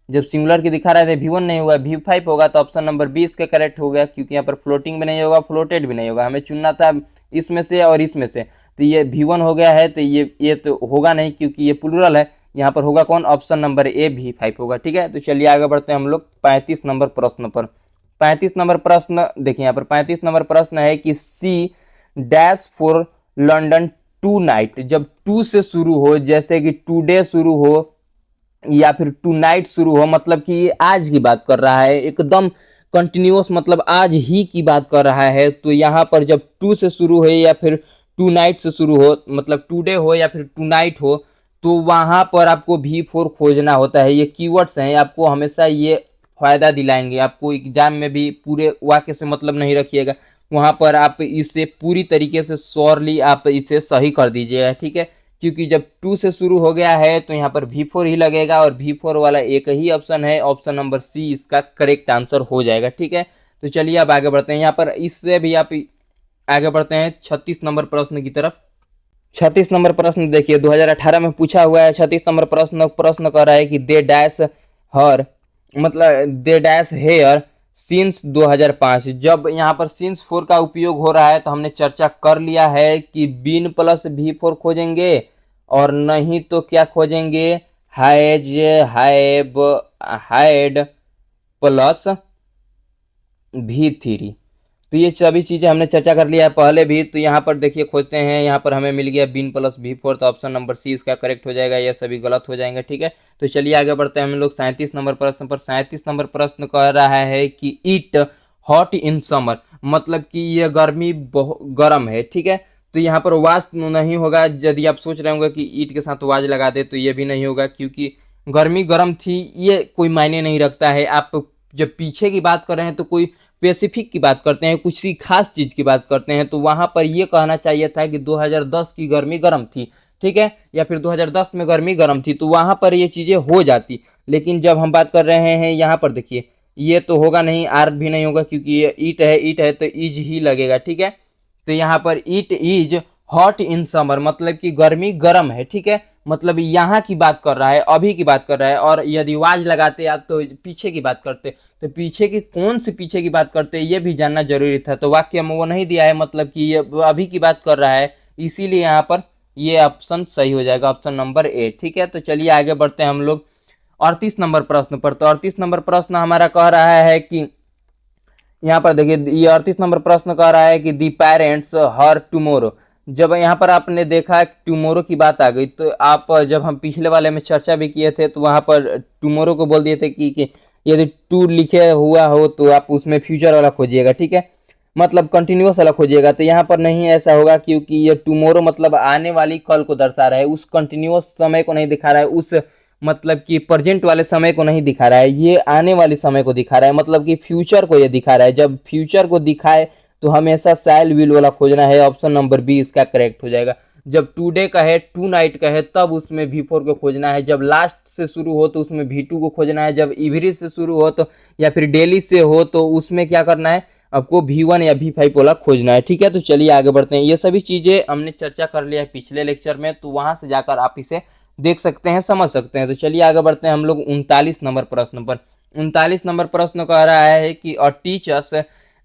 जब सिंगुलर की दिखा रहा है तो V1 नहीं होगा, V5 होगा। तो ऑप्शन नंबर 20 का करेक्ट हो गया, क्योंकि यहाँ पर फ्लोटिंग भी नहीं होगा, फ्लोटेड भी नहीं होगा। हमें चुनना था इसमें से और इसमें से, तो ये V1 हो गया है, तो ये तो होगा नहीं क्योंकि ये प्लूरल है। यहाँ पर होगा कौन, ऑप्शन नंबर ए V5 होगा, ठीक है। तो चलिए आगे बढ़ते हैं हम लोग 35 नंबर प्रश्न पर। 35 नंबर प्रश्न देखिए, यहाँ पर 35 नंबर प्रश्न है कि she dash for London tonight. जब टू से शुरू हो, जैसे कि टुडे शुरू हो या फिर टू नाइट शुरू हो, मतलब कि ये आज की बात कर रहा है, एकदम कंटिन्यूअस, मतलब आज ही की बात कर रहा है। तो यहाँ पर जब टू से शुरू हो या फिर टू नाइट से शुरू हो, मतलब टुडे हो या फिर टू नाइट हो, तो वहाँ पर आपको V4 खोजना होता है। ये कीवर्ड्स हैं, आपको हमेशा ये फायदा दिलाएंगे। आपको एग्जाम में भी पूरे वाक्य से मतलब नहीं रखिएगा, वहाँ पर आप इसे पूरी तरीके से श्योरली आप इसे सही कर दीजिएगा, ठीक है। क्योंकि जब टू से शुरू हो गया है तो यहाँ पर V4 ही लगेगा, और V4 वाला एक ही ऑप्शन है, ऑप्शन नंबर सी इसका करेक्ट आंसर हो जाएगा, ठीक है। तो चलिए अब आगे बढ़ते हैं। यहाँ पर इससे भी आप आगे बढ़ते हैं 36 नंबर प्रश्न की तरफ। 36 नंबर प्रश्न देखिए 2018 में पूछा हुआ है। 36 नंबर प्रश्न कर रहा है कि दे डैश हर, मतलब दे डैश हेयर सिंस 2005। जब यहाँ पर सिंस 4 का उपयोग हो रहा है तो हमने चर्चा कर लिया है कि बीन प्लस V4 खोजेंगे, और नहीं तो क्या खोजेंगे, has have had plus V3। तो ये सभी चीज़ें हमने चर्चा कर लिया है पहले भी। तो यहाँ पर देखिए खोजते हैं, यहाँ पर हमें मिल गया बीन प्लस V4, तो ऑप्शन नंबर सी इसका करेक्ट हो जाएगा, ये सभी गलत हो जाएंगे, ठीक है। तो चलिए आगे बढ़ते हैं हम लोग 37 नंबर प्रश्न पर। 37 नंबर प्रश्न कह रहा है कि इट हॉट इन समर, मतलब कि ये गर्मी बहुत गर्म है, ठीक है। तो यहाँ पर वाज नहीं होगा। यदि आप सोच रहे होंगे कि ईट के साथ वाज लगा दे तो ये भी नहीं होगा, क्योंकि गर्मी गर्म थी ये कोई मायने नहीं रखता है। आप जब पीछे की बात कर रहे हैं तो कोई स्पेसिफिक की बात करते हैं, कुछ खास चीज़ की बात करते हैं, तो वहाँ पर ये कहना चाहिए था कि 2010 की गर्मी गर्म थी, ठीक है, या फिर 2010 में गर्मी गर्म थी, तो वहाँ पर ये चीज़ें हो जाती। लेकिन जब हम बात कर रहे हैं यहाँ पर देखिए, ये तो होगा नहीं, आर भी नहीं होगा, क्योंकि ये ईट है तो इज ही लगेगा, ठीक है। तो यहाँ पर it is hot in summer, मतलब कि गर्मी गर्म है, ठीक है, मतलब यहाँ की बात कर रहा है, अभी की बात कर रहा है। और यदि वाज लगाते आप तो पीछे की बात करते, तो पीछे की कौन सी पीछे की बात करते ये भी जानना जरूरी था। तो वाक्य में वो नहीं दिया है, मतलब कि ये अभी की बात कर रहा है, इसीलिए यहाँ पर ये ऑप्शन सही हो जाएगा, ऑप्शन नंबर ए, ठीक है। तो चलिए आगे बढ़ते हैं हम लोग 38 नंबर प्रश्न पर। तो 38 नंबर प्रश्न हमारा कह रहा है कि यहाँ पर देखिए, ये 38 नंबर प्रश्न कह रहा है कि दी पेरेंट्स हर टुमोरो। जब यहाँ पर आपने देखा टुमोरो की बात आ गई, तो आप जब हम पिछले वाले में चर्चा भी किए थे तो वहाँ पर टुमोरो को बोल दिए थे कि यदि टू लिखे हुआ हो तो आप उसमें फ्यूचर वाला खोजिएगा, ठीक है, मतलब कंटिन्यूस वाला खोजिएगा। तो यहाँ पर नहीं ऐसा होगा, क्योंकि ये टुमोरो मतलब आने वाली कल को दर्शा रहा है, उस कंटिन्यूस समय को नहीं दिखा रहा है, उस मतलब कि प्रेजेंट वाले समय को नहीं दिखा रहा है, ये आने वाले समय को दिखा रहा है, मतलब कि फ्यूचर को ये दिखा रहा है। जब फ्यूचर को दिखाए तो हमेशा शैल विल वाला खोजना है, ऑप्शन नंबर बी इसका करेक्ट हो जाएगा। जब टुडे का है, टू नाइट का है, तब उसमें V4 को खोजना है। जब लास्ट से शुरू हो तो उसमें V2 को खोजना है। जब इवरी से शुरू हो तो या फिर डेली से हो तो उसमें क्या करना है, आपको V1 या V5 वाला खोजना है, ठीक है। तो चलिए आगे बढ़ते हैं। ये सभी चीज़ें हमने चर्चा कर लिया है पिछले लेक्चर में, तो वहाँ से जाकर आप इसे देख सकते हैं, समझ सकते हैं। तो चलिए आगे बढ़ते हैं हम लोग 39 नंबर प्रश्न पर। 39 नंबर प्रश्न कह रहा है कि a teachers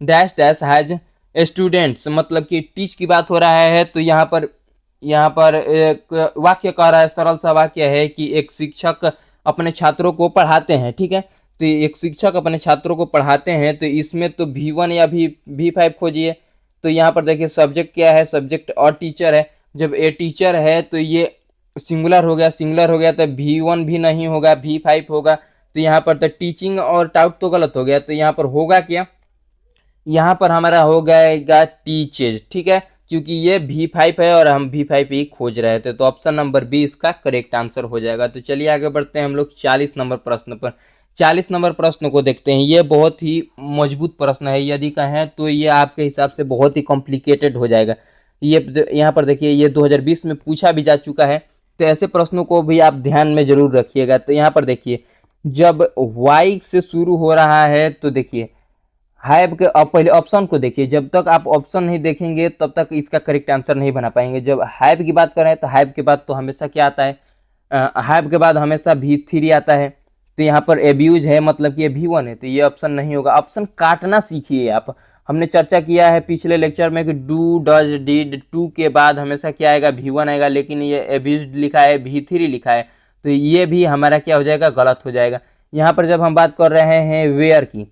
dash dash has students, मतलब कि टीच की बात हो रहा है। तो यहाँ पर एक वाक्य कह रहा है, सरल सा वाक्य है कि एक शिक्षक अपने छात्रों को पढ़ाते हैं, ठीक है। तो एक शिक्षक अपने छात्रों को पढ़ाते हैं, तो इसमें तो V1 या V5 खोजिए। तो यहाँ पर देखिए सब्जेक्ट क्या है, सब्जेक्ट और टीचर है। जब ए टीचर है तो ये सिंगुलर हो गया, सिंगुलर हो गया तो V1 भी नहीं होगा, V5 होगा। तो यहाँ पर तो टीचिंग और टाउट तो गलत हो गया। तो यहाँ पर होगा क्या, यहाँ पर हमारा हो जाएगा टीचेज, ठीक है, क्योंकि ये V5 है और हम V5 ही खोज रहे थे। तो ऑप्शन नंबर बी इसका करेक्ट आंसर हो जाएगा। तो चलिए आगे बढ़ते हैं हम लोग 40 नंबर प्रश्न पर। 40 नंबर प्रश्न को देखते हैं। ये बहुत ही मजबूत प्रश्न है, यदि कहें तो ये आपके हिसाब से बहुत ही कॉम्प्लिकेटेड हो जाएगा। ये यहाँ पर देखिए, ये 2020 में पूछा भी जा चुका है, तो ऐसे प्रश्नों को भी आप ध्यान में जरूर रखिएगा। तो यहाँ पर देखिए, जब वाई से शुरू हो रहा है तो देखिए हैव के, अब पहले ऑप्शन को देखिए, जब तक आप ऑप्शन नहीं देखेंगे तब तक इसका करेक्ट आंसर नहीं बना पाएंगे। जब हैव की बात करें तो हैव के बाद तो हमेशा क्या आता है, हैव के बाद हमेशा V3 आता है। तो यहाँ पर एब्यूज है, मतलब कि ये V1 है, तो ये ऑप्शन नहीं होगा। ऑप्शन काटना सीखिए आप। हमने चर्चा किया है पिछले लेक्चर में कि डू डज डिड, टू के बाद हमेशा क्या आएगा, V1 आएगा, लेकिन ये एब्यूज लिखा है, V3 लिखा है, तो ये भी हमारा क्या हो जाएगा, गलत हो जाएगा। यहाँ पर जब हम बात कर रहे हैं वेयर की,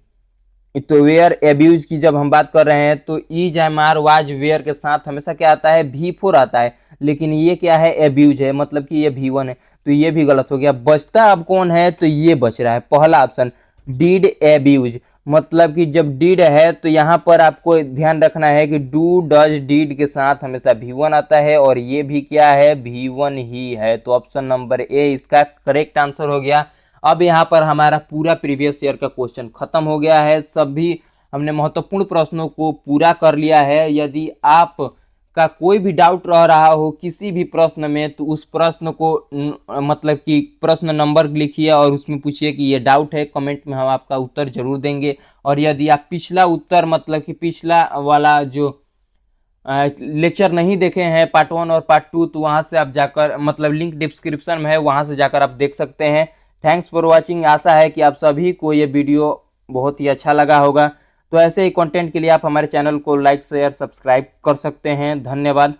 तो वेयर एब्यूज की जब हम बात कर रहे हैं तो is am are was were के साथ हमेशा क्या आता है, V4 आता है, लेकिन ये क्या है, एब्यूज है, मतलब कि ये V1 है, तो ये भी गलत हो गया। बचता अब कौन है, तो ये बच रहा है पहला ऑप्शन, डीड एब्यूज, मतलब कि जब डीड है तो यहाँ पर आपको ध्यान रखना है कि डू डज डीड के साथ हमेशा V1 आता है, और ये भी क्या है, V1 ही है। तो ऑप्शन नंबर ए इसका करेक्ट आंसर हो गया। अब यहाँ पर हमारा पूरा प्रीवियस ईयर का क्वेश्चन खत्म हो गया है। सभी हमने महत्वपूर्ण प्रश्नों को पूरा कर लिया है। यदि आप का कोई भी डाउट रह रहा हो किसी भी प्रश्न में, तो उस प्रश्न को मतलब कि प्रश्न नंबर लिखिए और उसमें पूछिए कि ये डाउट है, कमेंट में हम आपका उत्तर जरूर देंगे। और यदि आप पिछला उत्तर, मतलब कि पिछला वाला जो लेक्चर नहीं देखे हैं, पार्ट 1 और पार्ट 2, तो वहाँ से आप जाकर, मतलब लिंक डिस्क्रिप्शन में है, वहाँ से जाकर आप देख सकते हैं। Thanks for watching. आशा है कि आप सभी को ये वीडियो बहुत ही अच्छा लगा होगा। तो ऐसे ही कंटेंट के लिए आप हमारे चैनल को लाइक शेयर सब्सक्राइब कर सकते हैं। धन्यवाद।